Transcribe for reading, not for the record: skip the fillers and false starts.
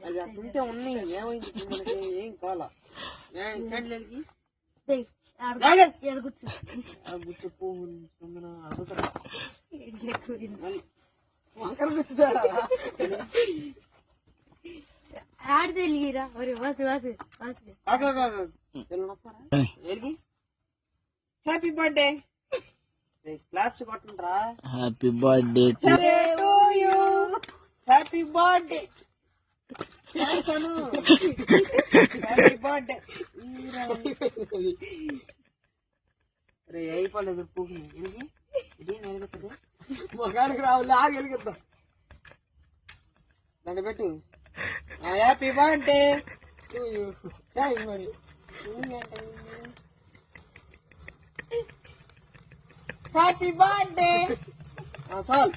అది అట్టుంటే ఉన్నాయి ఏమైంది మనకి ఏం కావాలా క్యాండిల్కి గుచ్చప్పు అడుగుతారా ఆడ తెలియరా Vasu Vasu Vasu happy birthday claps కొట్టండిరా happy birthday to you happy birthday happy birthday రే అయిపోలేదు పువ్వు ఎలిగి ఇదేం వెలుగుతుంది మొగాడికి రావాలి ఆగి వెలుగుతాం దాన్ని పెట్టు happy birthday to you happy birthday చాలు